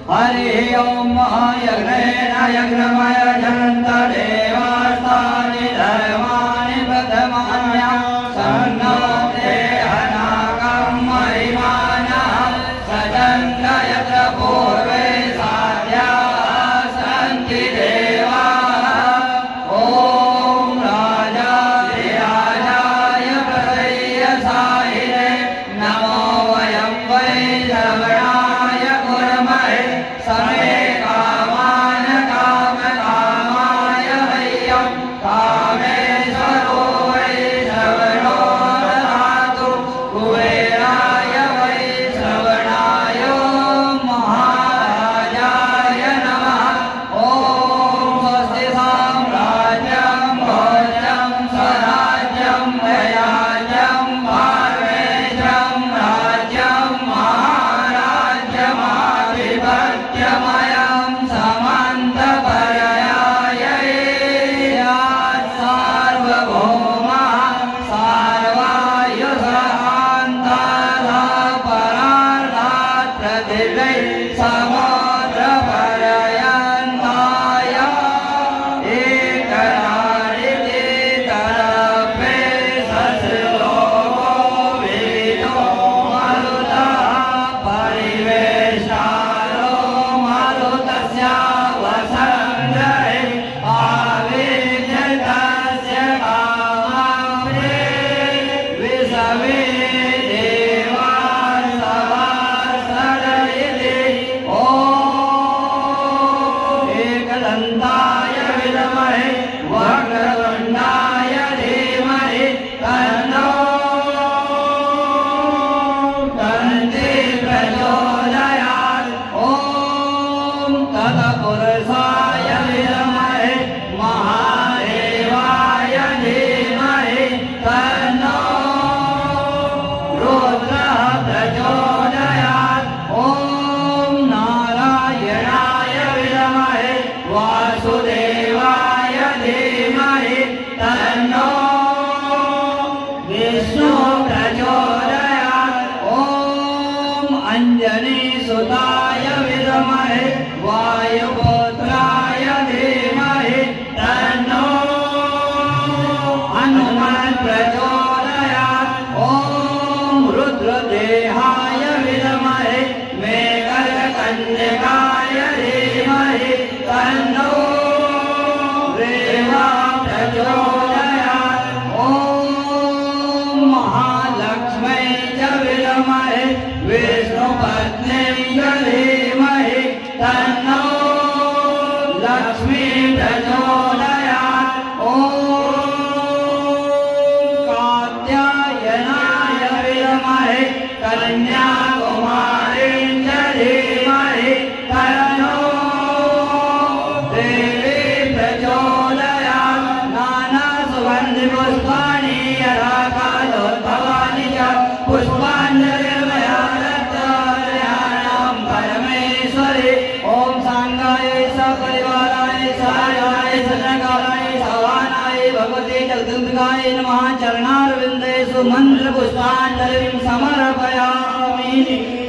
हरि ओम महायज्ञेन यज्ञमय जन्त देवास्तानि धर्माणि प्रथमान्या सन्नो देहनागं महिमानः सजन्त यत्र पूर्वे साध्याः सन्ति देवाः ॐ राजाधिराजाय प्रसय्यसायिने नमो वयं वै श्रवणाय कुर्महे समे कामान कामकामाय मह्यं कामेश्वरो वै श्रवणो ददातु कुबेराय वै श्रवणाय महाराजाय नमः ॐ स्वस्ति साम्राज्यं भोज्यं स्वराज्यं भयाज्यं पारमेश्वरं राज्यं महाराज्यमाधिपत्यमयं समन्तपर्यायै सार्वभौमः सार्वायुषान्तः परार्धात् पृथिव्यै समुद्रपर्यन्ताय एकरारितितरपे सस्लोको वेदो मरुतः परिवेशालो मरुतस्य वसङ्गरे आविर्जतस्य कामाप्रे विषवे देवासवासरयिते ॐ एकदन्ताय विद्महे वक्रतुण्डाय धीमहि तन्नो दन्ति प्रचोदयात् ॐ तत्पुरुषाय विद्महे महादेवाय धीमहि तन्नो रुद्रः प्रचोदयात् ॐ नारायणाय विद्महे वासुदेवाय धीमहि तन्नो विष्णु प्रचोदयात् ॐ अञ्जनीसुताय विद्महे वायुपुत्राय धीमहि तन्नो हनुमत् प्रचोदयात् ॐ रुद्रदेहाय विद्महे मेघकन्यकाय धीमहि तन्नो रेवा प्रचोदयात् ॐ महालक्ष्मै च विद्महे विष्णुपत्न्यै च धीमहि तन्नो लक्ष्मी प्रचोदयात् ॐ कात्यायनाय विद्महे कन्याकुमारीं च धीमहि तन्नो देवी प्रचोदयात् नानासुगन्धिपुष्पाणि यदाकालोद्भवानि च पुष्पाञ्जलिर्मया दत्तायां परमेश्वरि ॐ साङ्गाय सपरिवाराय सायाय सनकाराय सवानाय भगवते जगदम्बिकाय नमः चरणारविन्देषु मन्त्रपुष्पाञ्जलिं समर्पयामि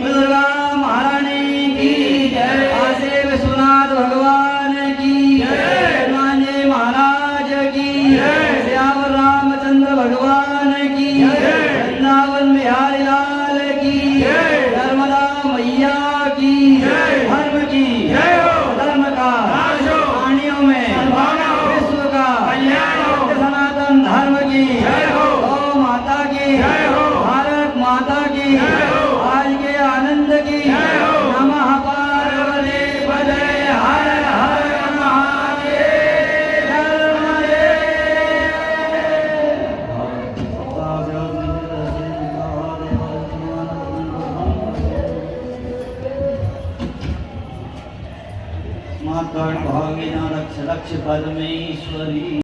दुर्गा महारानी की जय काशी विश्वनाथ भगवान की जय हनुमानजी महाराज की जय श्यावर रामचंद्र भगवान की जय वृंदावन बिहारी लाल की जय नर्मदा मैया की जय। धर्म की जय हो। धर्म का नाश हो। प्राणियों में सद्भावना हो। विश्व का कल्याण हो। सनातन धर्म की जय हो। गौ माता की जय हो। भारत माता की जय हो। आज के आनंद की जय हो। नमः पार्वती पते हर हर महादेव माता भागिना रक्ष रक्ष परमेश्वरी।